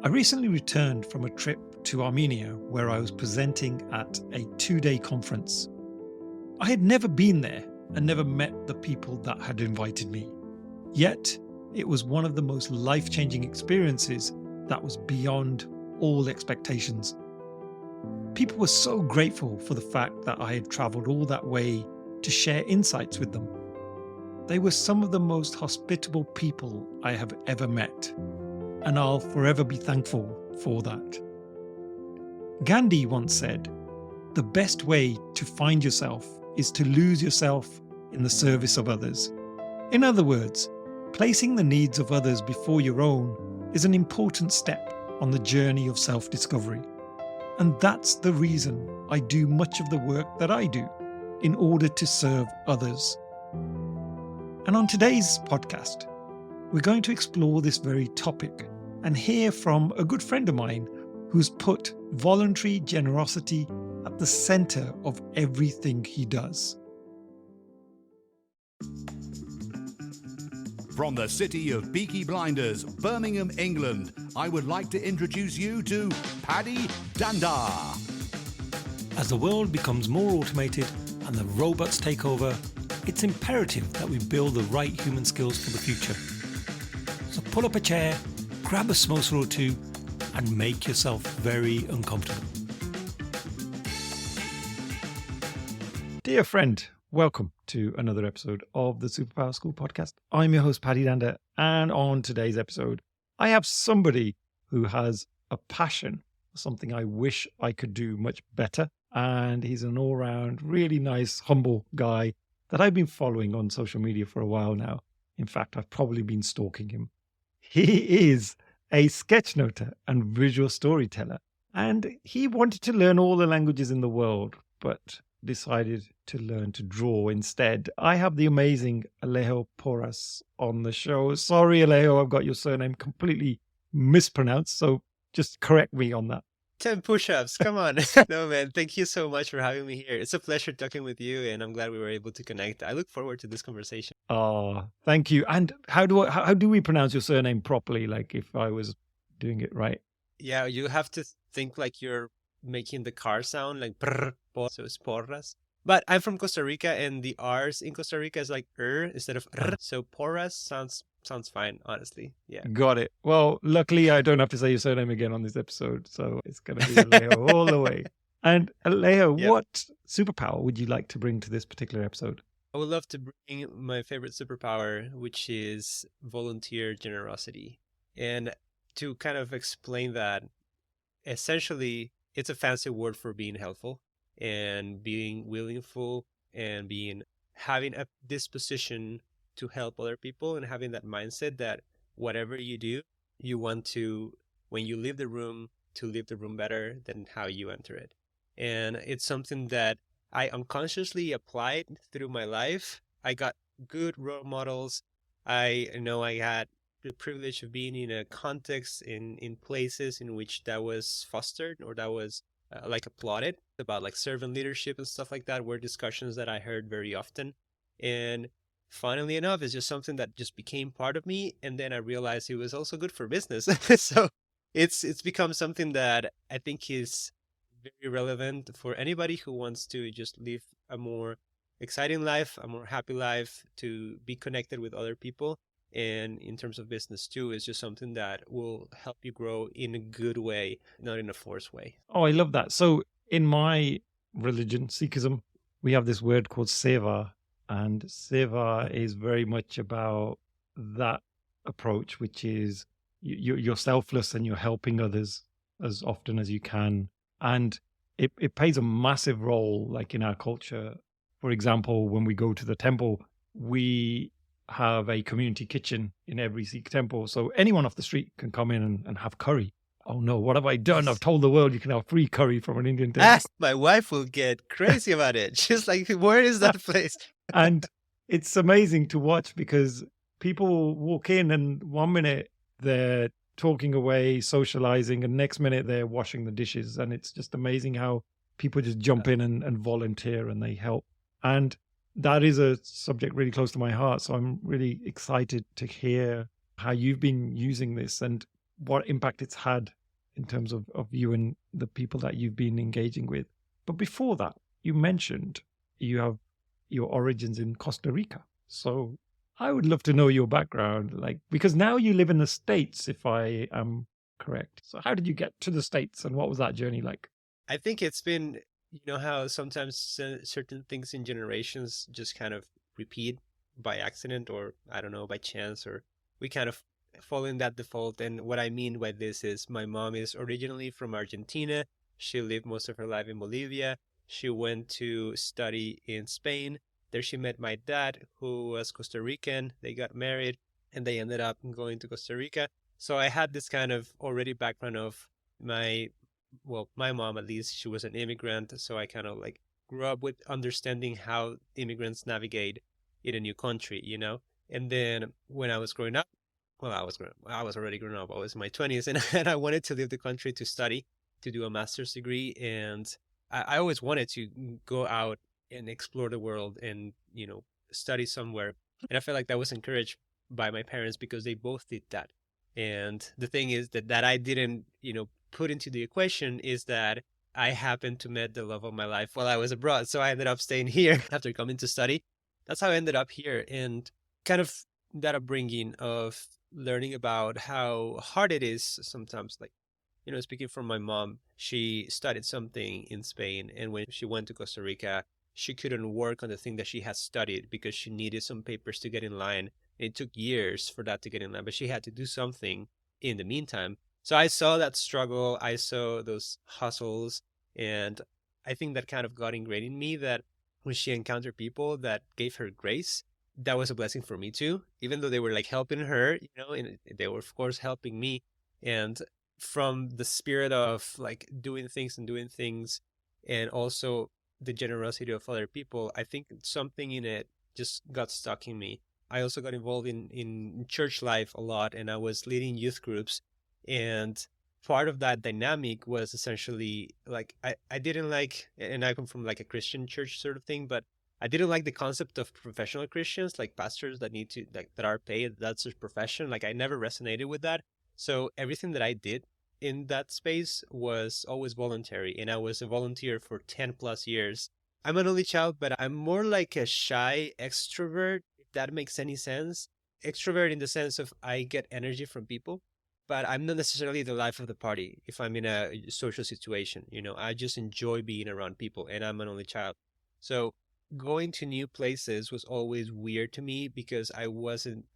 I recently returned from a trip to Armenia where I was presenting at a 2-day conference. I had never been there and never met the people that had invited me. Yet, it was one of the most life-changing experiences that was beyond all expectations. People were so grateful for the fact that I had travelled all that way to share insights with them. They were some of the most hospitable people I have ever met, and I'll forever be thankful for that. Gandhi once said, "The best way to find yourself is to lose yourself in the service of others." In other words, placing the needs of others before your own is an important step on the journey of self-discovery. And that's the reason I do much of the work that I do, in order to serve others. And on today's podcast, we're going to explore this very topic and hear from a good friend of mine who's put voluntary generosity at the centre of everything he does. From the city of Peaky Blinders, Birmingham, England, I would like to introduce you to Paddy Dhanda. As the world becomes more automated and the robots take over, it's imperative that we build the right human skills for the future. So pull up a chair, grab a samosa or two, and make yourself very uncomfortable. Dear friend, welcome to another episode of the Superpower School Podcast. I'm your host, Paddy Dhanda, and on today's episode, I have somebody who has a passion for something I wish I could do much better, and he's an all-round, really nice, humble guy that I've been following on social media for a while now. In fact, I've probably been stalking him. He is a sketchnoter and visual storyteller, and he wanted to learn all the languages in the world, but decided to learn to draw instead. I have the amazing Alejo Porras on the show. Sorry, Alejo, I've got your surname completely mispronounced, so just correct me on that. 10 push-ups, come on. No, man, thank you so much for having me here. It's a pleasure talking with you, and I'm glad we were able to connect. I look forward to this conversation. Oh, thank you. And how do we pronounce your surname properly, like if I was doing it right? Yeah, you have to think like you're making the car sound, like brr, so it's Porras. But I'm from Costa Rica, and the R's in Costa Rica is like instead of so Porras sounds fine, honestly. Yeah. Got it. Well, luckily I don't have to say your surname again on this episode, so it's going to be Alejo all the way. And Alejo, Yep. What superpower would you like to bring to this particular episode? I would love to bring my favorite superpower, which is volunteer generosity. And to kind of explain that, essentially, it's a fancy word for being helpful and being willingful and having a disposition to help other people and having that mindset that whatever you do, you want to, when you leave the room, to leave the room better than how you enter it. And it's something that I unconsciously applied through my life. I got good role models. I know I had the privilege of being in a context, in places in which that was fostered or that was like applauded, about like servant leadership and stuff like that were discussions that I heard very often. And funnily enough, it's just something that just became part of me. And then I realized it was also good for business. So it's become something that I think is very relevant for anybody who wants to just live a more exciting life, a more happy life, to be connected with other people. And in terms of business too, it's just something that will help you grow in a good way, not in a forced way. Oh, I love that. So in my religion, Sikhism, we have this word called Seva, and Seva is very much about that approach, which is you're selfless and you're helping others as often as you can. And it plays a massive role, like in our culture. For example, when we go to the temple, we have a community kitchen in every Sikh temple. So anyone off the street can come in and have curry. Oh no, what have I done? I've told the world you can have free curry from an Indian temple. My wife will get crazy about it. She's like, where is that place? And it's amazing to watch because people walk in and 1 minute they're talking away, socializing, and next minute they're washing the dishes. And it's just amazing how people just jump in and volunteer and they help. And that is a subject really close to my heart. So I'm really excited to hear how you've been using this. And what impact it's had in terms of you and the people that you've been engaging with. But before that, you mentioned you have your origins in Costa Rica. So I would love to know your background, like, because now you live in the States, if I am correct. So how did you get to the States and what was that journey like? I think it's been, how sometimes certain things in generations just kind of repeat by accident, or I don't know, by chance, or we kind of fall in that default. And what I mean by this is my mom is originally from Argentina. She lived most of her life in Bolivia. She went to study in Spain. There she met my dad, who was Costa Rican. They got married and they ended up going to Costa Rica. So I had this kind of already background of my mom, at least, she was an immigrant. So I kind of like grew up with understanding how immigrants navigate in a new country, And then when I was growing up, I was already grown up. I was in my 20s and I wanted to leave the country to study, to do a master's degree. And I always wanted to go out and explore the world and, study somewhere. And I felt like that was encouraged by my parents because they both did that. And the thing is that I didn't, put into the equation is that I happened to meet the love of my life while I was abroad. So I ended up staying here after coming to study. That's how I ended up here. And kind of that upbringing of learning about how hard it is sometimes, like, speaking from my mom, she studied something in Spain. And when she went to Costa Rica, she couldn't work on the thing that she had studied because she needed some papers to get in line. It took years for that to get in line, but she had to do something in the meantime. So I saw that struggle. I saw those hustles. And I think that kind of got ingrained in me that when she encountered people that gave her grace, that was a blessing for me too, even though they were like helping her, and they were of course helping me. And from the spirit of like doing things and also the generosity of other people, I think something in it just got stuck in me. I also got involved in church life a lot, and I was leading youth groups. And part of that dynamic was essentially like, I didn't like, and I come from like a Christian church sort of thing, but I didn't like the concept of professional Christians, like pastors that need to, like, that are paid. That's their profession. Like, I never resonated with that. So everything that I did in that space was always voluntary. And I was a volunteer for 10 plus years. I'm an only child, but I'm more like a shy extrovert, if that makes any sense. Extrovert in the sense of I get energy from people, but I'm not necessarily the life of the party if I'm in a social situation. I just enjoy being around people, and I'm an only child. So going to new places was always weird to me because I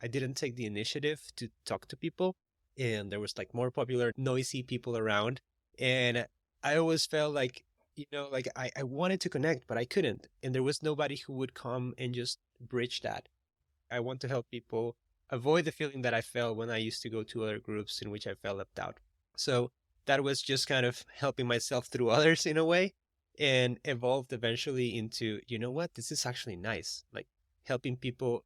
didn't take the initiative to talk to people. And there was like more popular, noisy people around. And I always felt like, like I wanted to connect, but I couldn't. And there was nobody who would come and just bridge that. I want to help people avoid the feeling that I felt when I used to go to other groups in which I felt left out. So that was just kind of helping myself through others in a way, and evolved eventually into, this is actually nice. Like helping people,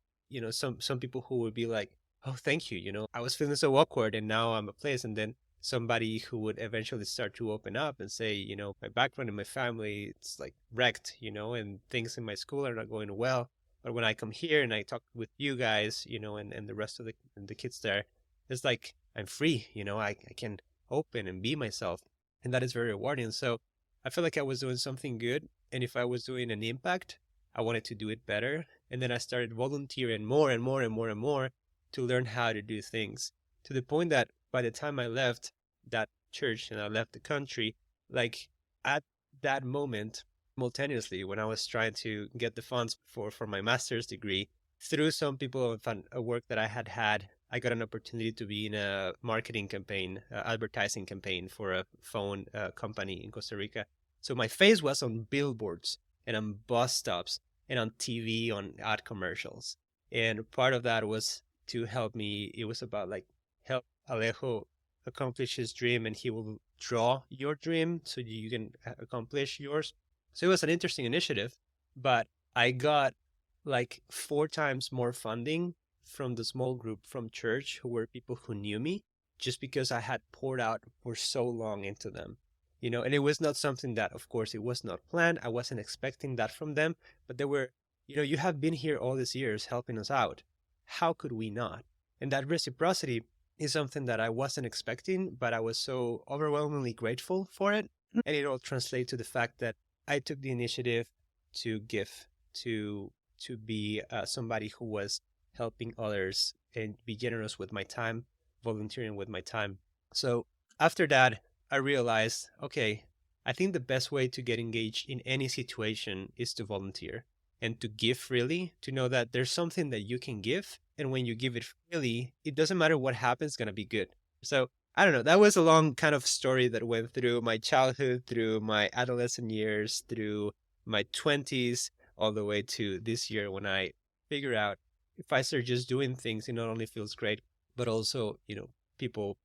some people who would be like, oh, thank you. I was feeling so awkward and now I'm a place. And then somebody who would eventually start to open up and say, my background in my family, it's like wrecked, and things in my school are not going well. But when I come here and I talk with you guys, and the rest of the kids there, it's like I'm free, I can open and be myself. And that is very rewarding. So I feel like I was doing something good. And if I was doing an impact, I wanted to do it better. And then I started volunteering more and more and more and more to learn how to do things, to the point that by the time I left that church and I left the country, like at that moment, simultaneously, when I was trying to get the funds for my master's degree, through some people of a work that I had, I got an opportunity to be in a marketing campaign, advertising campaign for a phone company in Costa Rica. So my face was on billboards and on bus stops and on TV, on ad commercials. And part of that was to help me. It was about like help Alejo accomplish his dream, and he will draw your dream so you can accomplish yours. So it was an interesting initiative, but I got like 4 times more funding from the small group from church, who were people who knew me, just because I had poured out for so long into them, and it was not something that, of course, it was not planned. I wasn't expecting that from them, but they were, you have been here all these years helping us out. How could we not? And that reciprocity is something that I wasn't expecting, but I was so overwhelmingly grateful for it. And it all translates to the fact that I took the initiative to give, to be somebody who was helping others and be generous with my time, volunteering with my time. So after that, I realized, okay, I think the best way to get engaged in any situation is to volunteer and to give freely, to know that there's something that you can give. And when you give it freely, it doesn't matter what happens, it's going to be good. So I don't know. That was a long kind of story that went through my childhood, through my adolescent years, through my 20s, all the way to this year when I figure out if I start just doing things, it not only feels great, but also, people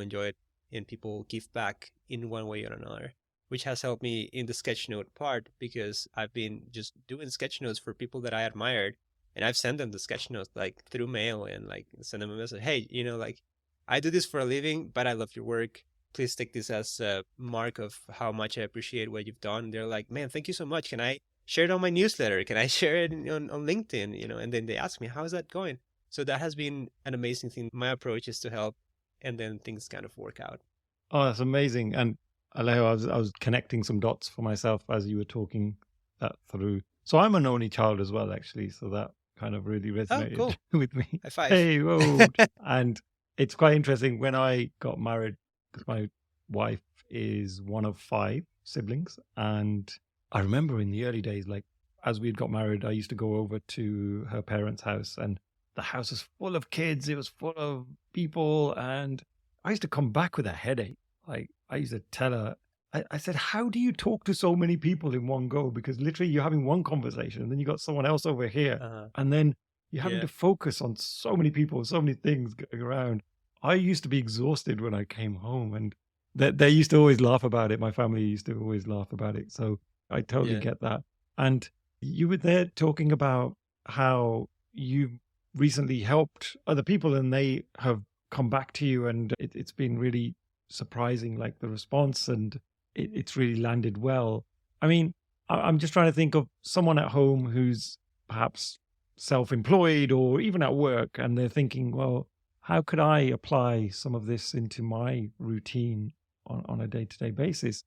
enjoy it and people give back in one way or another, which has helped me in the sketchnote part because I've been just doing sketchnotes for people that I admired. And I've sent them the sketchnotes like through mail and like send them a message. Hey, like I do this for a living, but I love your work. Please take this as a mark of how much I appreciate what you've done. They're like, man, thank you so much. Can I share it on my newsletter? Can I share it on LinkedIn? And then they ask me, how is that going? So that has been an amazing thing. My approach is to help, and then things kind of work out. Oh, that's amazing. And Alejo, I was connecting some dots for myself as you were talking that through. So I'm an only child as well, actually. So that kind of really resonated with me. High five. Hey, whoa. And it's quite interesting when I got married, because my wife is one of 5 siblings. And I remember in the early days, like as we'd got married, I used to go over to her parents' house and the house was full of kids. It was full of people. And I used to come back with a headache. Like I used to tell her, I said, how do you talk to so many people in one go? Because literally you're having one conversation and then you got someone else over here. And then you're having to focus on so many people, so many things going around. I used to be exhausted when I came home, and they used to always laugh about it. My family used to always laugh about it. So I totally get that. And you were there talking about how you recently helped other people and they have come back to you, and it's been really surprising, like the response, and it's really landed well. I mean, I'm just trying to think of someone at home who's perhaps self-employed or even at work, and they're thinking, well, how could I apply some of this into my routine on a day-to-day basis?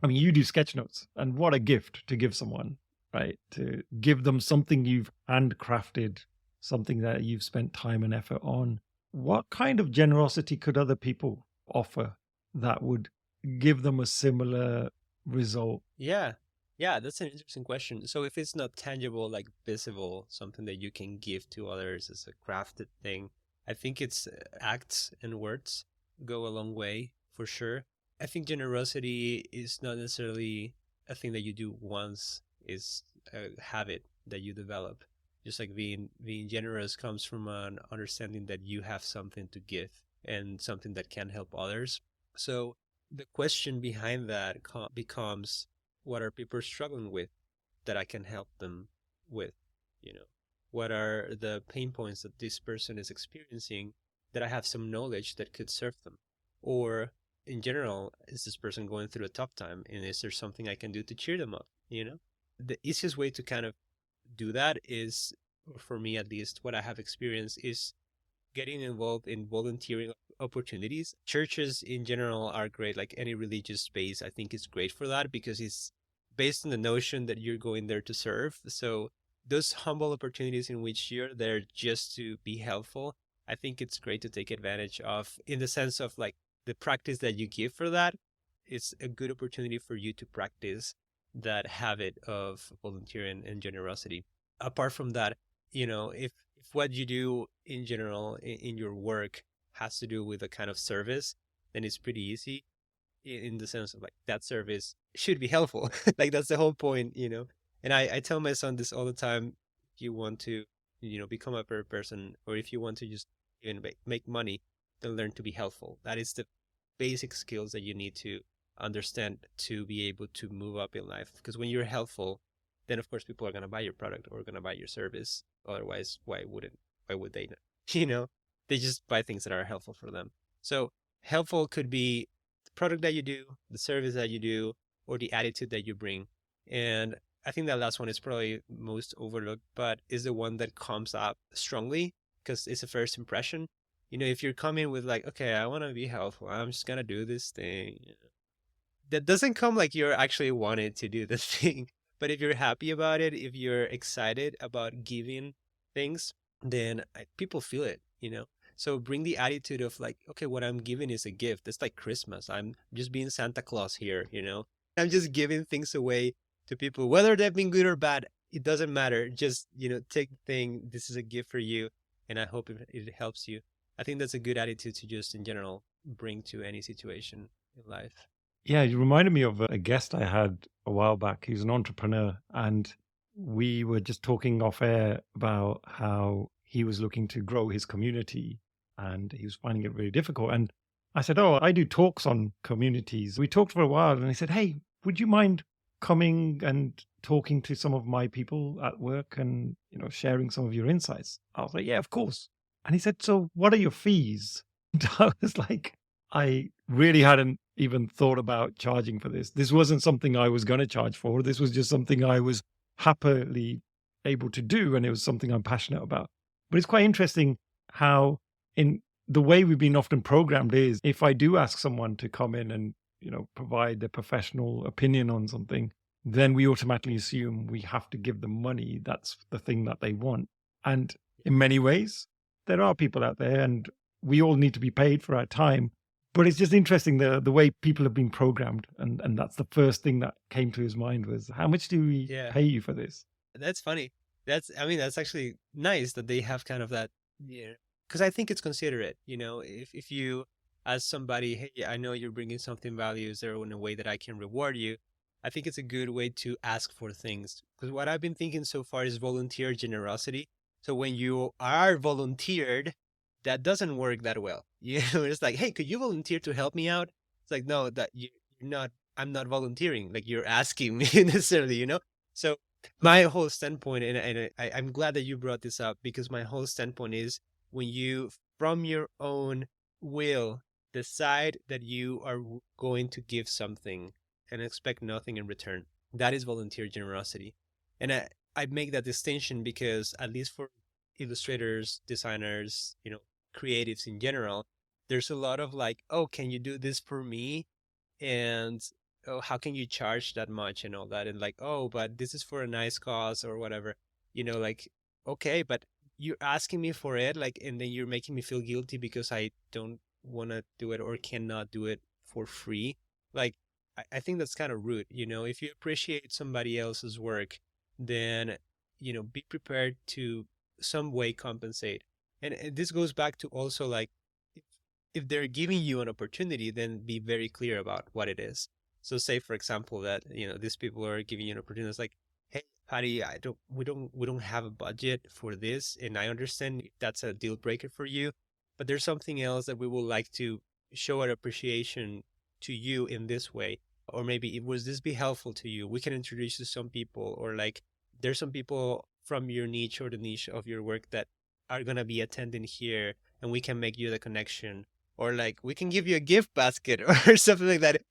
I mean, you do sketch notes, and what a gift to give someone, right? To give them something you've handcrafted, something that you've spent time and effort on. What kind of generosity could other people offer that would give them a similar result? Yeah, that's an interesting question. So if it's not tangible, like visible, something that you can give to others as a crafted thing, I think it's acts and words go a long way for sure. I think generosity is not necessarily a thing that you do once, is a habit that you develop. Just like being generous comes from an understanding that you have something to give and something that can help others. So the question behind that becomes, what are people struggling with that I can help them with? What are the pain points that this person is experiencing that I have some knowledge that could serve them? Or in general, is this person going through a tough time, and is there something I can do to cheer them up? The easiest way to kind of do that is, for me at least, what I have experienced is getting involved in volunteering opportunities. Churches in general are great, like any religious space I think is great for that, because it's based on the notion that you're going there to serve. So those humble opportunities in which you're there just to be helpful, I think it's great to take advantage of, in the sense of like the practice that you give for that. It's a good opportunity for you to practice that habit of volunteering and generosity. Apart from that, if what you do in general in your work has to do with a kind of service, then it's pretty easy, in the sense of like that service should be helpful. Like that's the whole point, And I tell my son this all the time. If you want to, become a better person, or if you want to just even make money, then learn to be helpful. That is the basic skills that you need to understand to be able to move up in life. Because when you're helpful, then of course people are going to buy your product or going to buy your service. Otherwise, why would they not? They just buy things that are helpful for them. So helpful could be the product that you do, the service that you do, or the attitude that you bring. And I think that last one is probably most overlooked, but is the one that comes up strongly because it's a first impression. If you're coming with like, okay, I want to be helpful, I'm just gonna do this thing. That doesn't come like you're actually wanted to do the thing. But if you're happy about it, if you're excited about giving things, then people feel it. So bring the attitude of like, okay, what I'm giving is a gift. It's like Christmas. I'm just being Santa Claus here. I'm just giving things away to people, whether they've been good or bad. It doesn't matter. Just, take the thing. This is a gift for you. And I hope it helps you. I think that's a good attitude to just in general bring to any situation in life. Yeah, you reminded me of a guest I had a while back. He's an entrepreneur, and we were just talking off air about how he was looking to grow his community and he was finding it really difficult. And I said, "Oh, I do talks on communities." We talked for a while and he said, "Hey, would you mind coming and talking to some of my people at work and, sharing some of your insights?" I was like, "Yeah, of course." And he said, "So what are your fees?" And I was like, I really hadn't even thought about charging for this. This wasn't something I was going to charge for. This was just something I was happily able to do. And it was something I'm passionate about. But it's quite interesting how in the way we've been often programmed is if I do ask someone to come in and, provide their professional opinion on something, then we automatically assume we have to give them money. That's the thing that they want. And in many ways, there are people out there and we all need to be paid for our time. But it's just interesting the way people have been programmed. And that's the first thing that came to his mind was, how much do we pay you for this? That's funny. That's actually nice that they have kind of that, because I think it's considerate, if you ask somebody, hey, I know you're bringing something value, is there in a way that I can reward you? I think it's a good way to ask for things. Because what I've been thinking so far is volunteer generosity. So when you are volunteered, that doesn't work that well. It's like, hey, could you volunteer to help me out? It's like, no, I'm not volunteering. Like you're asking me necessarily, So my whole standpoint, and I'm glad that you brought this up because my whole standpoint is when you, from your own will, decide that you are going to give something and expect nothing in return, that is volunteer generosity. And I make that distinction because at least for illustrators, designers, creatives in general, there's a lot of like, oh, can you do this for me? And oh, how can you charge that much and all that? And like, oh, but this is for a nice cause or whatever, like, okay, but you're asking me for it, like, and then you're making me feel guilty because I don't want to do it or cannot do it for free. Like, I think that's kind of rude. If you appreciate somebody else's work, then, be prepared to some way compensate. And this goes back to also like, if they're giving you an opportunity, then be very clear about what it is. So say, for example, that, these people are giving you an opportunity. It's like, hey, Paddy, we don't have a budget for this. And I understand if that's a deal breaker for you, but there's something else that we would like to show our appreciation to you in this way. Or maybe would this be helpful to you? We can introduce you to some people, or like there's some people from your niche or the niche of your work that are going to be attending here and we can make you the connection, or like we can give you a gift basket or something like that,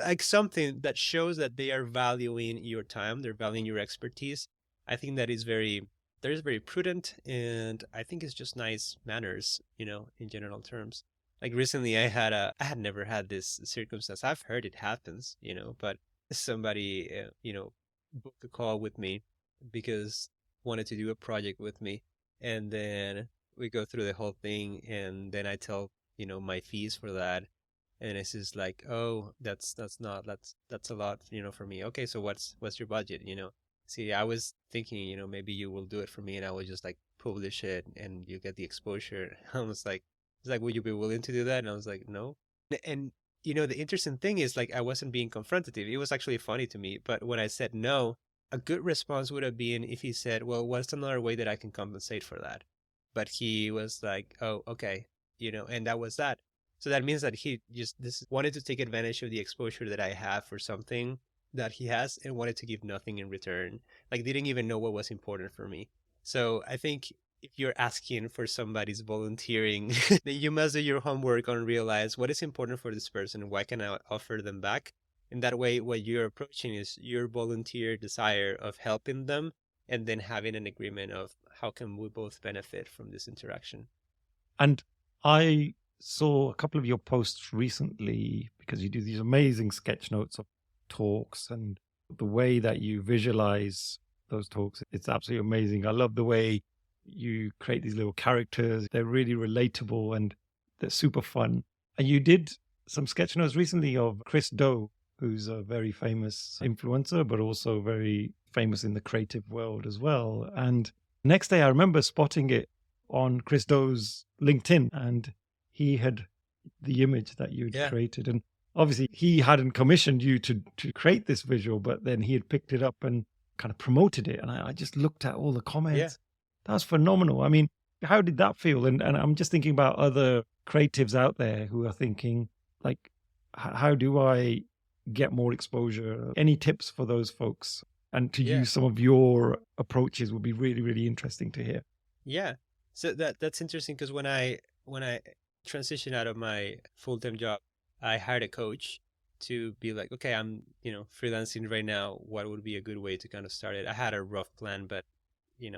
like something that shows that they are valuing your time, they're valuing your expertise. I think that is very prudent, and I think it's just nice manners, in general terms. Like recently I had never had this circumstance. I've heard it happens, but somebody, booked a call with me because wanted to do a project with me. And then we go through the whole thing, and then I tell, my fees for that. And it's just like, oh, that's a lot, for me. Okay, so what's your budget, See, I was thinking, maybe you will do it for me and I will just like publish it and you get the exposure. I was like, it's like, would you be willing to do that? And I was like, no. And, the interesting thing is like, I wasn't being confrontative. It was actually funny to me. But when I said no, a good response would have been if he said, well, what's another way that I can compensate for that? But he was like, oh, okay, and that was that. So that means that he just wanted to take advantage of the exposure that I have for something that he has and wanted to give nothing in return. Like didn't even know what was important for me. So I think if you're asking for somebody's volunteering, then you must do your homework and realize what is important for this person. Why can I offer them back? In that way, what you're approaching is your volunteer desire of helping them and then having an agreement of how can we both benefit from this interaction. And I saw a couple of your posts recently because you do these amazing sketch notes of talks, and the way that you visualize those talks, it's absolutely amazing. I love the way you create these little characters. They're really relatable and they're super fun. And you did some sketch notes recently of Chris Do, who's a very famous influencer, but also very famous in the creative world as well. And next day, I remember spotting it on Chris Do's LinkedIn, and he had the image that you'd created. And obviously, he hadn't commissioned you to create this visual, but then he had picked it up and kind of promoted it. And I just looked at all the comments. Yeah. That was phenomenal. I mean, how did that feel? And I'm just thinking about other creatives out there who are thinking, like, how do I get more exposure? Any tips for those folks? And to use some of your approaches would be really, really interesting to hear. Yeah. So that's interesting because when I transitioned out of my full-time job, I hired a coach to be like, okay, I'm, freelancing right now. What would be a good way to kind of start it? I had a rough plan, but,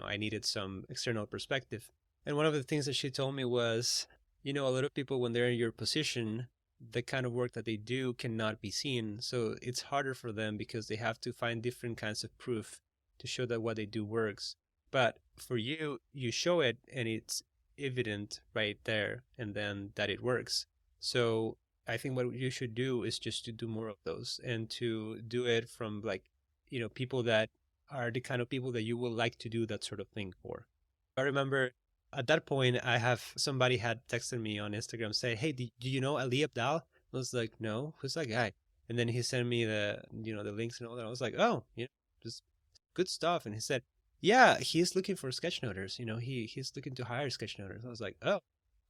I needed some external perspective. And one of the things that she told me was, a lot of people, when they're in your position, the kind of work that they do cannot be seen. So it's harder for them because they have to find different kinds of proof to show that what they do works. But for you, you show it and it's evident right there and then that it works. So I think what you should do is just to do more of those and to do it from people that are the kind of people that you would like to do that sort of thing for. I remember at that point, somebody had texted me on Instagram say, hey, do you know Ali Abdal? I was like, no, who's that guy? And then he sent me the links and all that. I was like, oh, just good stuff. And he said, yeah, he's looking for sketchnoters. He's looking to hire sketchnoters. I was like, oh,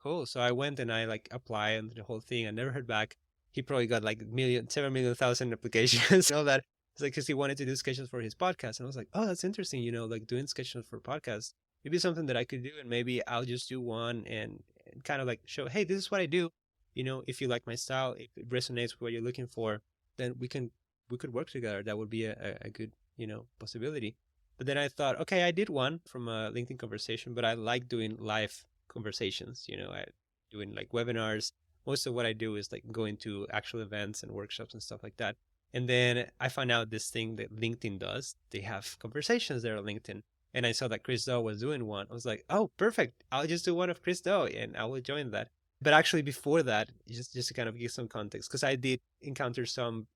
cool. So I went and I applied and the whole thing. I never heard back. He probably got 7 million thousand applications and all that. It's because he wanted to do sketches for his podcast. And I was like, oh, that's interesting. Doing sketches for podcasts. Maybe something that I could do, and maybe I'll just do one and kind of show, hey, this is what I do. If you like my style, if it resonates with what you're looking for, then we could work together. That would be a good, possibility. But then I thought, okay, I did one from a LinkedIn conversation, but I like doing live conversations. I doing webinars. Most of what I do is going to actual events and workshops and stuff like that. And then I found out this thing that LinkedIn does. They have conversations there on LinkedIn. And I saw that Chris Do was doing one. I was like, oh, perfect. I'll just do one of Chris Do and I will join that. But actually before that, just to kind of give some context, because I did encounter some,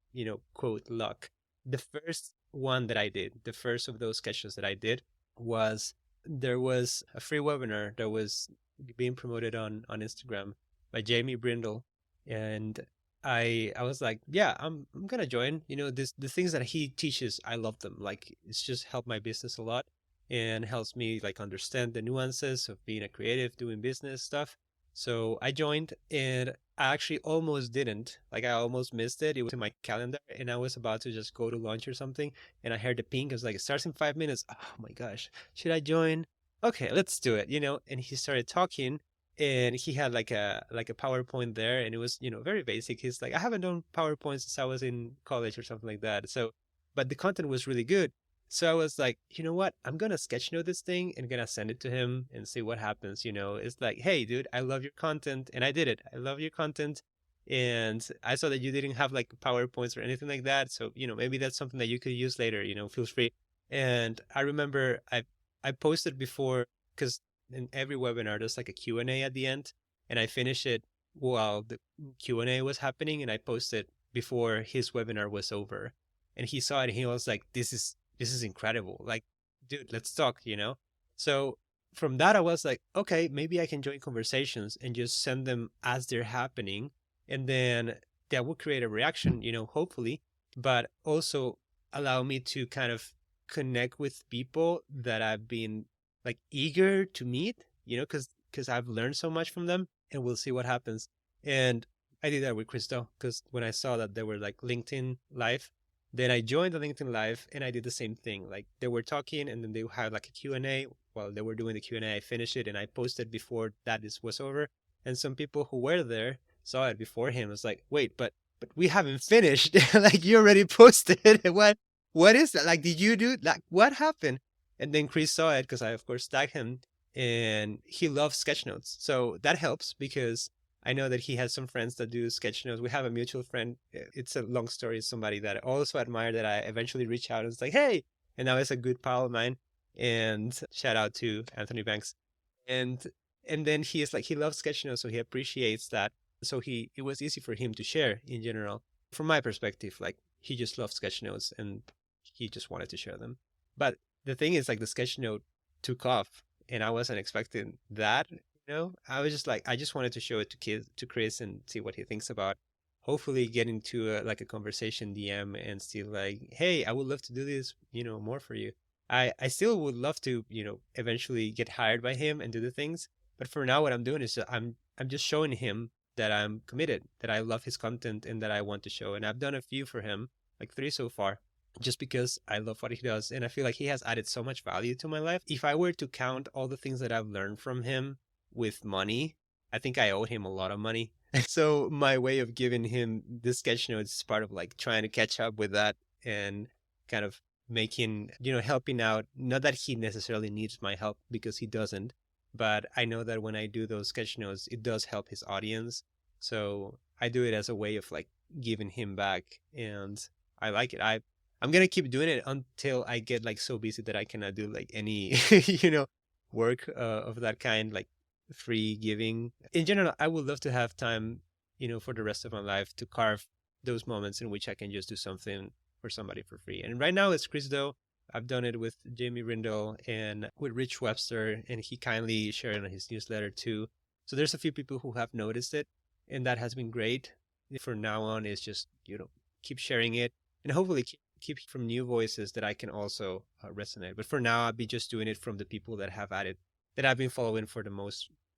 quote, luck. The first one that I did, the first of those sketches that I did was there was a free webinar that was being promoted on Instagram by Jamie Brindle. And I was like, yeah, I'm going to join. The things that he teaches, I love them. It's just helped my business a lot. And helps me understand the nuances of being a creative, doing business stuff. So I joined and I actually almost didn't. I almost missed it. It was in my calendar and I was about to just go to lunch or something. And I heard the ping. I was like, it starts in 5 minutes. Oh my gosh, should I join? Okay, let's do it. And he started talking and he had a PowerPoint there and it was, very basic. He's like, I haven't done PowerPoint since I was in college or something like that. So, but the content was really good. So I was like, you know what? I'm going to sketchnote this thing and going to send it to him and see what happens. It's like, hey, dude, I love your content. And I did it. I love your content. And I saw that you didn't have PowerPoints or anything like that. So, maybe that's something that you could use later, feel free. And I remember I posted before, because in every webinar, there's a Q&A at the end. And I finished it while the Q&A was happening. And I posted before his webinar was over. And he saw it and he was like, this is incredible. Dude, let's talk, So from that, I was like, okay, maybe I can join conversations and just send them as they're happening. And then that will create a reaction, hopefully, but also allow me to kind of connect with people that I've been eager to meet, because I've learned so much from them and we'll see what happens. And I did that with Christo because when I saw that they were LinkedIn Live, then I joined the LinkedIn Live and I did the same thing. They were talking and then they had a Q&A. While they were doing the Q&A, I finished it and I posted before that was over. And some people who were there saw it before him. I was like, wait, but we haven't finished. You already posted it. What is that? Did you do what happened? And then Chris saw it because I of course tagged him and he loves sketch notes. So that helps because I know that he has some friends that do sketch notes. We have a mutual friend. It's a long story. It's somebody that I also admire that I eventually reach out and it's like, hey, and now it's a good pal of mine. And shout out to Anthony Banks. And and then he is like, he loves sketch notes, so he appreciates that. So it was easy for him to share in general. From my perspective, like he just loves sketch notes and he just wanted to share them. But the thing is, like, the sketch note took off and I wasn't expecting that. I was just like, I just wanted to show it to Chris and see what he thinks about. Hopefully get into like a conversation DM and still like, hey, I would love to do this, more for you. I still would love to, eventually get hired by him and do the things. But for now, what I'm doing is I'm just showing him that I'm committed, that I love his content and that I want to show. And I've done a few for him, like 3 so far, just because I love what he does. And I feel like he has added so much value to my life. If I were to count all the things that I've learned from him with money, I think I owed him a lot of money. So my way of giving him the sketch notes is part of like trying to catch up with that and kind of making, helping out. Not that he necessarily needs my help because he doesn't, but I know that when I do those sketch notes, it does help his audience. So I do it as a way of like giving him back, and I like it. I'm going to keep doing it until I get like so busy that I cannot do like any, work of that kind, like free giving. In general, I would love to have time, for the rest of my life to carve those moments in which I can just do something for somebody for free. And right now it's Chris Do. I've done it with Jamie Brindle and with Rich Webster, and he kindly shared it on his newsletter too. So there's a few people who have noticed it, and that has been great. From now on, it's just, keep sharing it and hopefully keep from new voices that I can also resonate. But for now, I'll be just doing it from the people that have added, that I've been following for the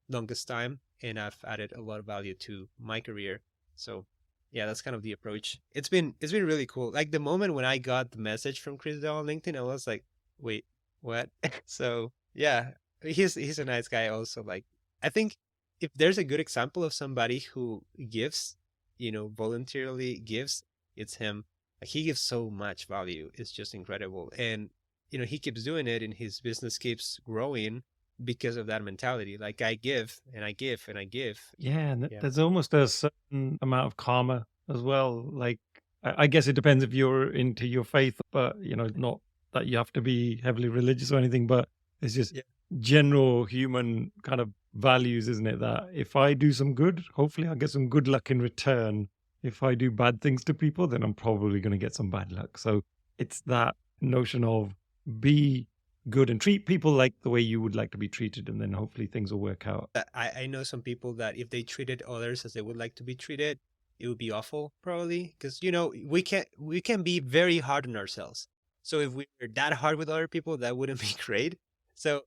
longest time, and I've added a lot of value to my career. So yeah, that's kind of the approach. It's been really cool. Like the moment when I got the message from Chris Dow on LinkedIn, I was like, wait, what? So yeah, he's a nice guy also. Like, I think if there's a good example of somebody who gives, voluntarily gives, it's him. Like, he gives so much value. It's just incredible. And, he keeps doing it and his business keeps growing because of that mentality. Like, I give and I give and I give. Yeah, and there's almost a certain amount of karma as well. Like, I guess it depends if you're into your faith, but, not that you have to be heavily religious or anything, but it's just general human kind of values, isn't it? That if I do some good, hopefully I'll get some good luck in return. If I do bad things to people, then I'm probably going to get some bad luck. So it's that notion of be good and treat people like the way you would like to be treated, and then hopefully things will work out. I know some people that if they treated others as they would like to be treated, it would be awful, probably, because we can be very hard on ourselves. So if we were that hard with other people, that wouldn't be great. So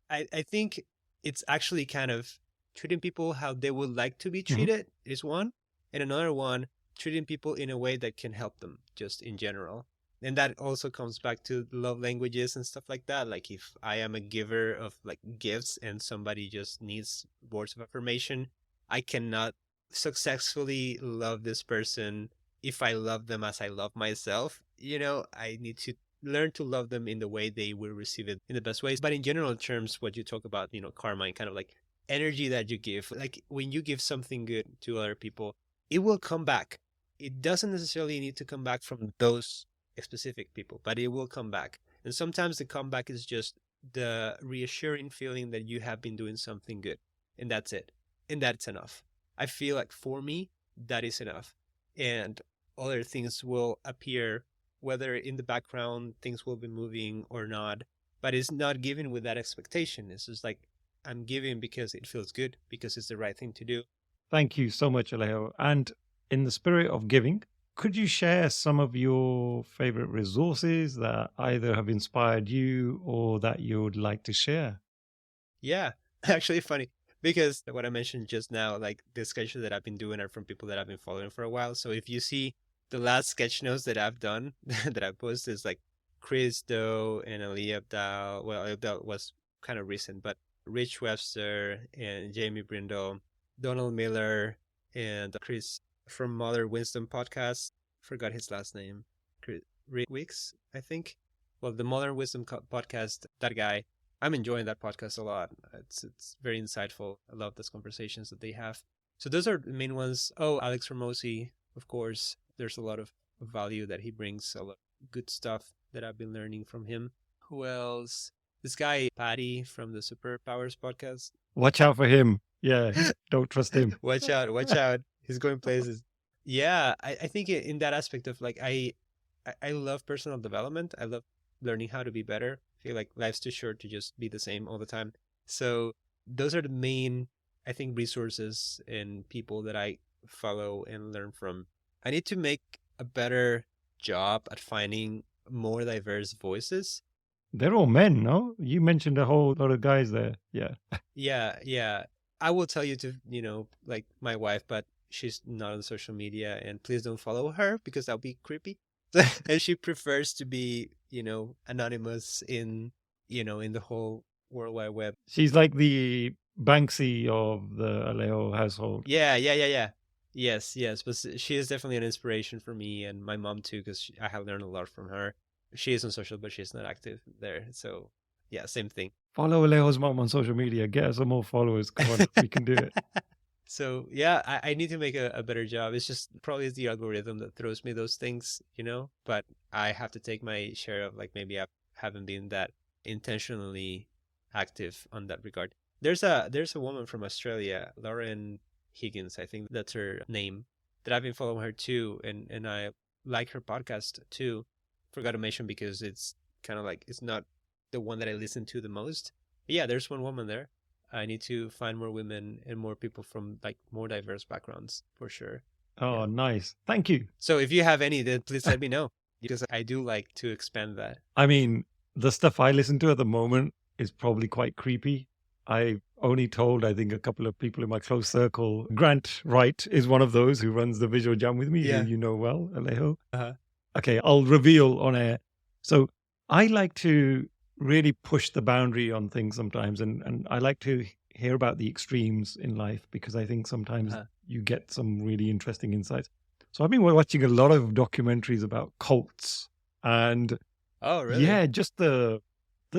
I think it's actually kind of treating people how they would like to be treated is one, and another one, treating people in a way that can help them just in general. And that also comes back to love languages and stuff like that. Like, if I am a giver of like gifts and somebody just needs words of affirmation, I cannot successfully love this person if I love them as I love myself. I need to learn to love them in the way they will receive it in the best ways. But in general terms, what you talk about, karma and kind of like energy that you give, like when you give something good to other people, it will come back. It doesn't necessarily need to come back from those specific people, but it will come back. And sometimes the comeback is just the reassuring feeling that you have been doing something good, and that's it, and that's enough. I feel like for me, that is enough, and other things will appear, whether in the background things will be moving or not, but it's not given with that expectation. It's just like, I'm giving because it feels good, because it's the right thing to do. Thank you so much, Alejo. And in the spirit of giving, could you share some of your favorite resources that either have inspired you or that you would like to share? Yeah, actually funny, because what I mentioned just now, like the sketches that I've been doing are from people that I've been following for a while. So if you see the last sketch notes that I've done, that I posted, is like Chris Do and Ali Abdal. Well, Abdal was kind of recent, but Rich Webster and Jamie Brindle, Donald Miller, and Chris from Mother Wisdom Podcast. Forgot his last name. Rick Weeks, I think. Well, the Modern Wisdom Podcast, that guy. I'm enjoying that podcast a lot. It's very insightful. I love those conversations that they have. So those are the main ones. Oh, Alex Ramosi, of course. There's a lot of value that he brings, a lot of good stuff that I've been learning from him. Who else? This guy, Paddy from the Superpowers podcast. Watch out for him. Yeah, don't trust him. Watch out, watch out. He's going places. Yeah, I think in that aspect of like, I love personal development. I love learning how to be better. I feel like life's too short to just be the same all the time. So those are the main, I think, resources and people that I follow and learn from. I need to make a better job at finding more diverse voices. They're all men, no? You mentioned a whole lot of guys there. Yeah. Yeah. I will tell you to, like my wife, but she's not on social media, and please don't follow her because that'll be creepy. And she prefers to be, anonymous in the whole World Wide Web. She's like the Banksy of the Alejo household. Yeah. Yes. But she is definitely an inspiration for me and my mom too, because I have learned a lot from her. She is on social, but she's not active there. So yeah, same thing. Follow Alejo's mom on social media. Get her some more followers. Come on, we can do it. So yeah, I need to make a better job. It's just probably the algorithm that throws me those things, but I have to take my share of like, maybe I haven't been that intentionally active on that regard. There's a woman from Australia, Lauren Higgins, I think that's her name, that I've been following her too. And I like her podcast too. Forgot to mention because it's kind of like, it's not the one that I listen to the most. But yeah, there's one woman there. I need to find more women and more people from like more diverse backgrounds for sure. Oh, Yeah. nice. Thank you. So if you have any, then please let me know, because I do like to expand that. I mean, the stuff I listen to at the moment is probably quite creepy. I only told, I think, a couple of people in my close circle. Grant Wright is one of those who runs the Visual Jam with me, Yeah. who you know well, Alejo. Uh-huh. Okay, I'll reveal on air. So I like to really push the boundary on things sometimes, and I like to hear about the extremes in life because I think sometimes you get some really interesting insights. So I've been watching a lot of documentaries about cults and Oh, really? yeah, just the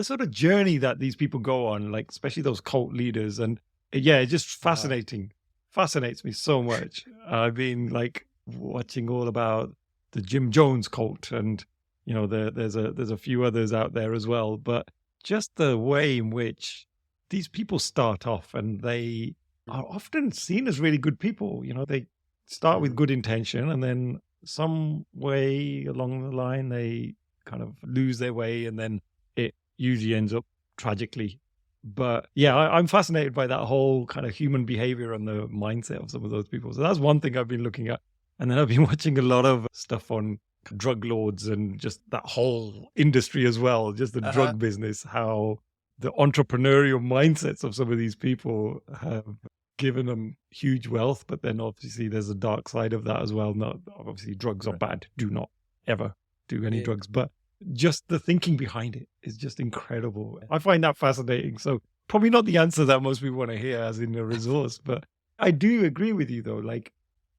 sort of journey that these people go on, like especially those cult leaders, and yeah, it's just fascinating. Fascinates me so much. I've been like watching all about the Jim Jones cult, and there's a few others out there as well. But just the way in which these people start off, and they are often seen as really good people. They start with good intention, and then some way along the line they kind of lose their way, and then it usually ends up tragically. But yeah, I'm fascinated by that whole kind of human behavior and the mindset of some of those people. So that's one thing I've been looking at. And then I've been watching a lot of stuff on drug lords and just that whole industry as well, just the drug business, how the entrepreneurial mindsets of some of these people have given them huge wealth. But then obviously there's a dark side of that as well. Not obviously drugs are bad. Do not ever do any drugs. But just the thinking behind it is just incredible. I find that fascinating. So probably not the answer that most people want to hear as in a resource. But I do agree with you though. Like,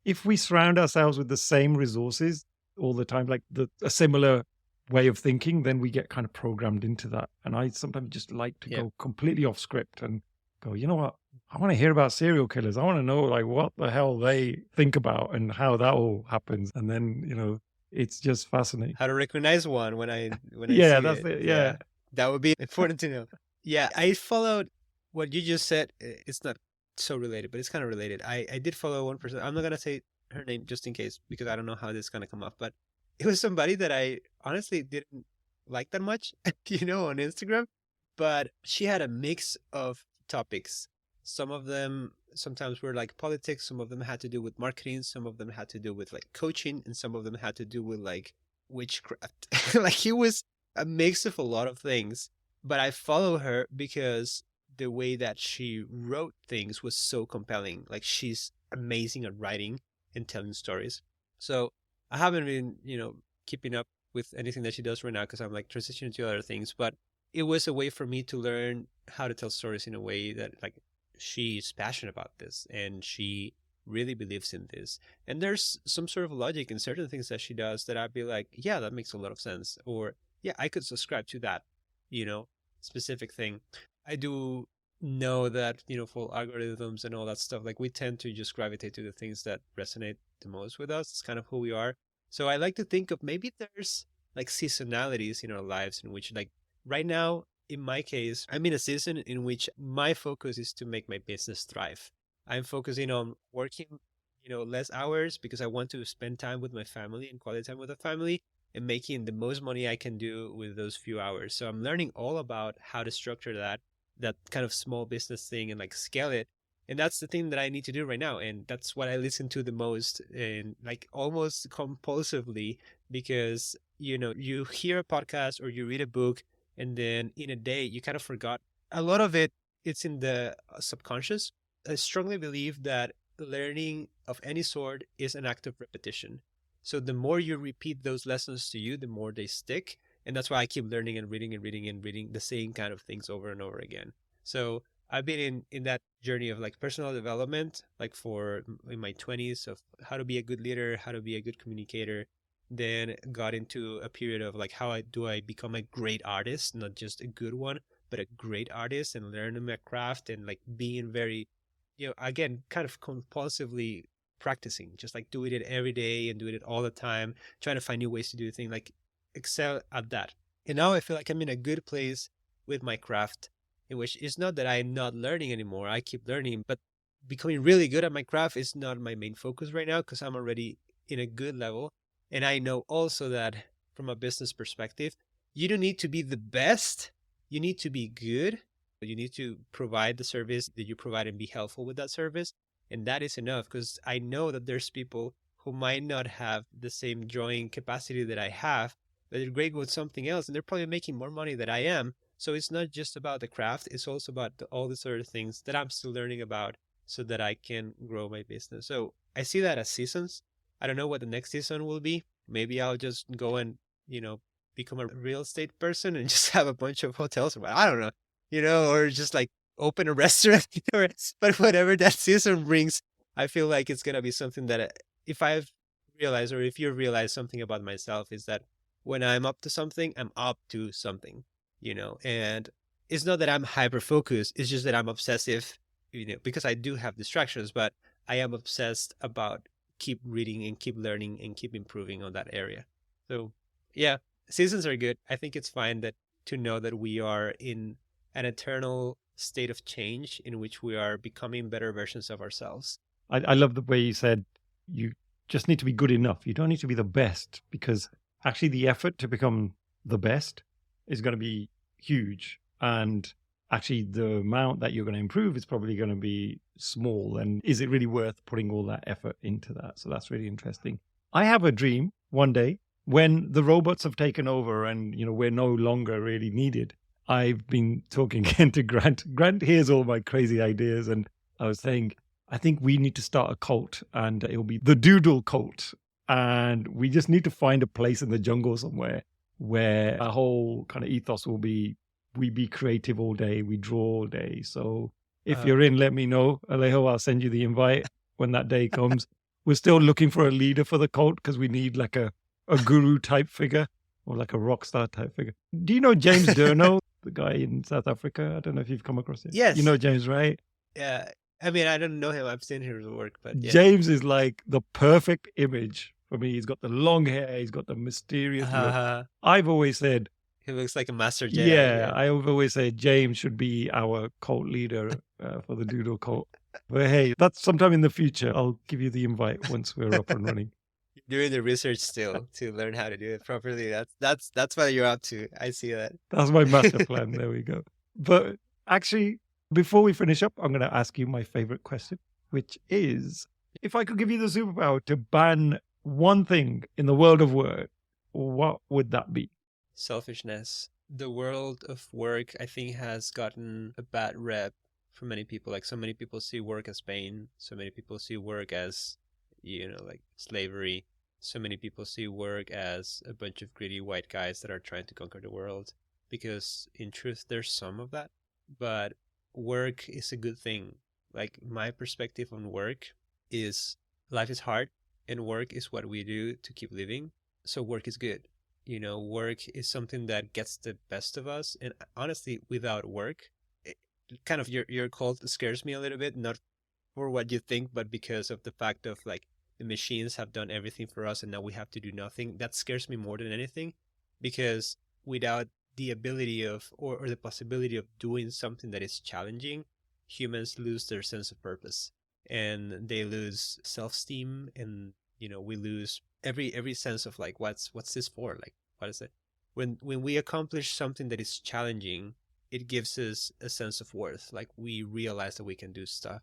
if we surround ourselves with the same resources all the time, like a similar way of thinking, then we get kind of programmed into that. And I sometimes just like to go completely off script and go, you know what? I want to hear about serial killers. I want to know like what the hell they think about and how that all happens. And then, it's just fascinating. How to recognize one when I yeah, see that's it. Yeah. That would be important to know. Yeah, I followed what you just said. It's not so related, but it's kind of related. I did follow one person. I'm not gonna say her name just in case because I don't know how this is gonna come up, but it was somebody that I honestly didn't like that much, on Instagram. But she had a mix of topics. Some of them sometimes were like politics, some of them had to do with marketing, some of them had to do with like coaching, and some of them had to do with like witchcraft. Like it was a mix of a lot of things. But I follow her because the way that she wrote things was so compelling. Like she's amazing at writing and telling stories. So I haven't been, keeping up with anything that she does right now because I'm like transitioning to other things. But it was a way for me to learn how to tell stories in a way that like she's passionate about this and she really believes in this. And there's some sort of logic in certain things that she does that I'd be like, yeah, that makes a lot of sense. Or yeah, I could subscribe to that, specific thing. I do know that, for algorithms and all that stuff, like we tend to just gravitate to the things that resonate the most with us. It's kind of who we are. So I like to think of maybe there's like seasonalities in our lives in which, like right now, in my case, I'm in a season in which my focus is to make my business thrive. I'm focusing on working, less hours because I want to spend time with my family and quality time with the family and making the most money I can do with those few hours. So I'm learning all about how to structure that kind of small business thing and like scale it. And that's the thing that I need to do right now. And that's what I listen to the most and like almost compulsively because, you hear a podcast or you read a book and then in a day you kind of forgot. A lot of it's in the subconscious. I strongly believe that learning of any sort is an act of repetition. So the more you repeat those lessons to you, the more they stick. And that's why I keep learning and reading and reading and reading the same kind of things over and over again. So I've been in that journey of like personal development, like in my 20s of how to be a good leader, how to be a good communicator, then got into a period of like how do I become a great artist, not just a good one, but a great artist and learning my craft and like being very, again, kind of compulsively practicing, just like doing it every day and doing it all the time, trying to find new ways to do things, like excel at that. And now I feel like I'm in a good place with my craft, in which it's not that I'm not learning anymore. I keep learning, but becoming really good at my craft is not my main focus right now because I'm already in a good level. And I know also that from a business perspective, you don't need to be the best. You need to be good. You need to provide the service that you provide and be helpful with that service. And that is enough because I know that there's people who might not have the same drawing capacity that I have, but they're great with something else and they're probably making more money than I am. So it's not just about the craft. It's also about all the sort of things that I'm still learning about so that I can grow my business. So I see that as seasons. I don't know what the next season will be. Maybe I'll just go and, become a real estate person and just have a bunch of hotels. I don't know, or just like open a restaurant. But whatever that season brings, I feel like it's going to be something that if I've realized or if you realize something about myself is that when I'm up to something, I'm up to something, and it's not that I'm hyper focused. It's just that I'm obsessive, because I do have distractions, but I am obsessed about keep reading and keep learning and keep improving on that area. So yeah, seasons are good. I think it's fine to know that we are in an eternal state of change in which we are becoming better versions of ourselves. I love the way you said you just need to be good enough. You don't need to be the best because actually the effort to become the best is going to be huge. And actually the amount that you're going to improve is probably going to be small. And is it really worth putting all that effort into that? So that's really interesting. I have a dream one day when the robots have taken over and, we're no longer really needed. I've been talking again to Grant. Grant hears all my crazy ideas. And I was saying, I think we need to start a cult and it'll be the Doodle cult. And we just need to find a place in the jungle somewhere where our whole kind of ethos will be, we be creative all day, we draw all day. So if you're in, let me know. Alejo, I'll send you the invite when that day comes. We're still looking for a leader for the cult because we need like a guru type figure or like a rock star type figure. Do you know James Durno, the guy in South Africa? I don't know if you've come across him. Yes. You know James, right? Yeah. I mean, I don't know him. I've seen his work, but yeah. James is like the perfect image for me. He's got the long hair. He's got the mysterious look. I've always said, he looks like a master Jedi. Yeah, I've always said James should be our cult leader for the Doodle cult. But hey, that's sometime in the future. I'll give you the invite once we're up and running. You're doing the research still to learn how to do it properly. That's what you're up to. I see that. That's my master plan. There we go. But actually, before we finish up, I'm going to ask you my favorite question, which is, if I could give you the superpower to ban one thing in the world of work, what would that be? Selfishness. The world of work, I think, has gotten a bad rep for many people. Like, so many people see work as pain. So many people see work as, like slavery. So many people see work as a bunch of greedy white guys that are trying to conquer the world. Because in truth, there's some of that. But work is a good thing. Like, my perspective on work is life is hard and work is what we do to keep living. So work is good. work is something that gets the best of us. And honestly, without work, kind of your cult scares me a little bit, not for what you think, but because of the fact of like the machines have done everything for us and now we have to do nothing. That scares me more than anything, because without the ability of or the possibility of doing something that is challenging, humans lose their sense of purpose and they lose self-esteem, and we lose every sense of like what's this for, like what is it. When we accomplish something that is challenging, it gives us a sense of worth, like we realize that we can do stuff.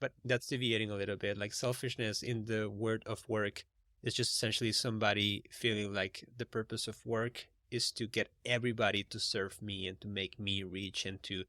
But that's deviating a little bit. Like selfishness in the word of work is just essentially somebody feeling like the purpose of work is to get everybody to serve me and to make me rich and to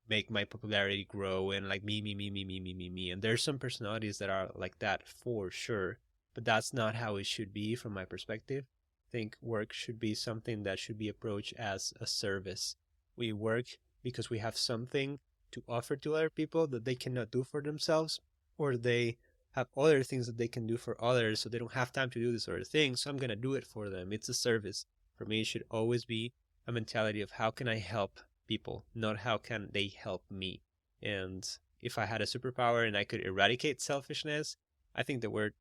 make my popularity grow, and like me. And there's some personalities that are like that for sure, but that's not how it should be from my perspective. I think work should be something that should be approached as a service. We work because we have something to offer to other people that they cannot do for themselves, or they have other things that they can do for others, so they don't have time to do this other thing, so I'm going to do it for them. It's a service. For me, it should always be a mentality of how can I help people, not how can they help me. And if I had a superpower and I could eradicate selfishness, I think the world,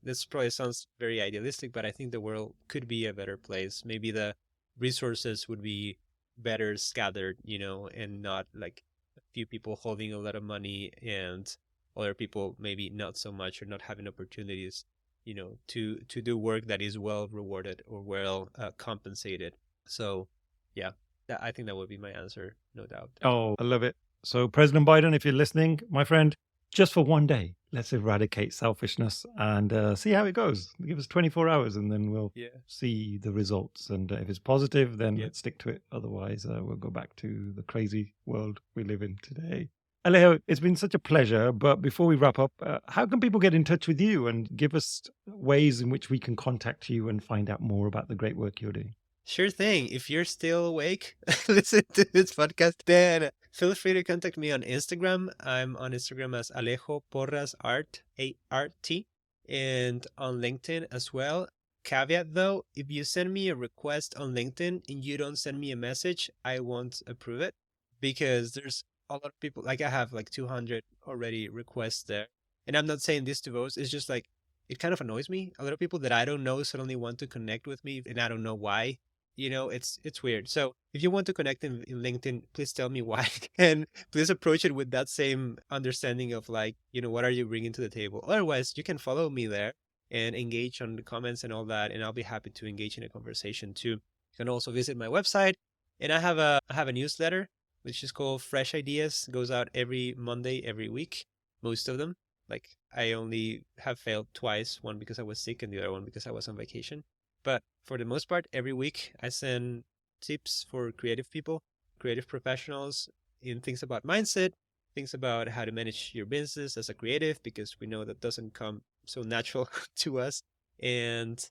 this probably sounds very idealistic, but I think the world could be a better place. Maybe the resources would be better scattered, and not like a few people holding a lot of money and other people maybe not so much, or not having opportunities, to do work that is well rewarded or well compensated. So yeah, I think that would be my answer, no doubt. Oh, I love it. So President Biden, if you're listening, my friend, just for one day, let's eradicate selfishness and see how it goes. Give us 24 hours and then we'll see the results. And if it's positive, then let's stick to it. Otherwise, we'll go back to the crazy world we live in today. Alejo, it's been such a pleasure. But before we wrap up, how can people get in touch with you and give us ways in which we can contact you and find out more about the great work you're doing? Sure thing. If you're still awake, listen to this podcast, then feel free to contact me on Instagram. I'm on Instagram as Alejo Porras Art, A-R-T, and on LinkedIn as well. Caveat though, if you send me a request on LinkedIn and you don't send me a message, I won't approve it, because there's a lot of people, like I have like 200 already requests there. And I'm not saying this to boast, it's just like, it kind of annoys me. A lot of people that I don't know suddenly want to connect with me and I don't know why. It's weird. So if you want to connect in LinkedIn, please tell me why. And please approach it with that same understanding of like, what are you bringing to the table? Otherwise, you can follow me there and engage on the comments and all that. And I'll be happy to engage in a conversation too. You can also visit my website. And I have a newsletter, which is called Fresh Ideas. It goes out every Monday, every week, most of them. Like I only have failed twice, one because I was sick and the other one because I was on vacation. But for the most part, every week I send tips for creative people, creative professionals, in things about mindset, things about how to manage your business as a creative, because we know that doesn't come so natural to us. And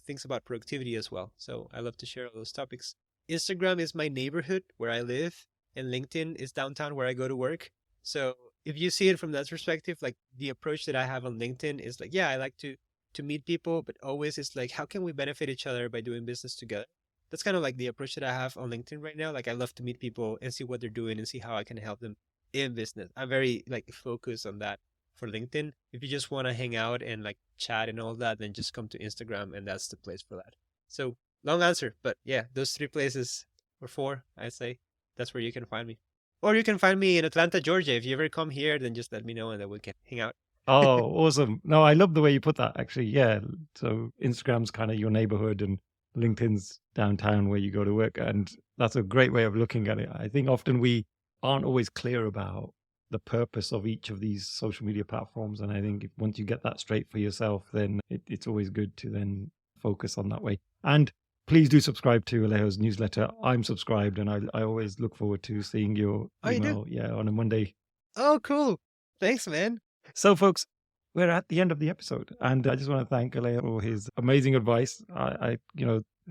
things about productivity as well. So I love to share all those topics. Instagram is my neighborhood where I live, and LinkedIn is downtown where I go to work. So if you see it from that perspective, like the approach that I have on LinkedIn is like, I like to meet people, but always it's like, how can we benefit each other by doing business together? That's kind of like the approach that I have on LinkedIn right now. Like I love to meet people and see what they're doing and see how I can help them in business. I'm very like focused on that for LinkedIn. If you just want to hang out and like chat and all that, then just come to Instagram and that's the place for that. So long answer, but those 3 places or 4, I'd say, that's where you can find me. Or you can find me in Atlanta, Georgia. If you ever come here, then just let me know and then we can hang out. Oh, awesome. No, I love the way you put that, actually. Yeah. So Instagram's kind of your neighborhood and LinkedIn's downtown where you go to work. And that's a great way of looking at it. I think often we aren't always clear about the purpose of each of these social media platforms. And I think once you get that straight for yourself, then it's always good to then focus on that way. And please do subscribe to Alejo's newsletter. I'm subscribed and I always look forward to seeing your email on a Monday. Oh, cool. Thanks, man. So, folks, we're at the end of the episode, and I just want to thank Alejo for his amazing advice. I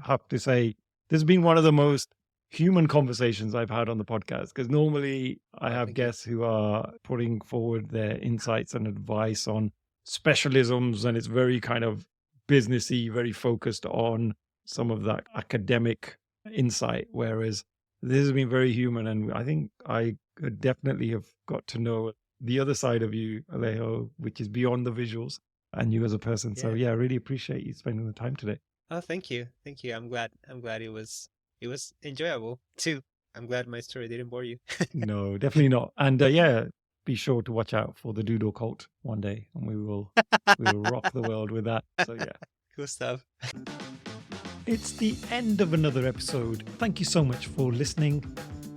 have to say, this has been one of the most human conversations I've had on the podcast, because normally I have guests who are putting forward their insights and advice on specialisms, and it's very kind of businessy, very focused on some of that academic insight, whereas this has been very human. And I think I could definitely have got to know the other side of you, Alejo, which is beyond the visuals, and you as a person. So yeah, I really appreciate you spending the time today. Oh, thank you. I'm glad it was enjoyable too. I'm glad my story didn't bore you. No, definitely not. And be sure to watch out for the doodle cult one day, and we will rock the world with that. So yeah. Cool stuff. It's the end of another episode. Thank you so much for listening.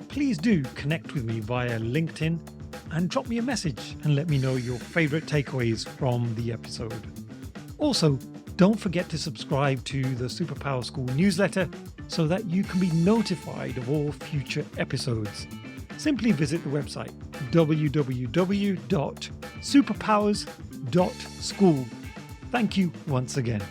Please do connect with me via LinkedIn and drop me a message and let me know your favorite takeaways from the episode. Also, don't forget to subscribe to the Superpower School newsletter so that you can be notified of all future episodes. Simply visit the website www.superpowers.school. Thank you once again.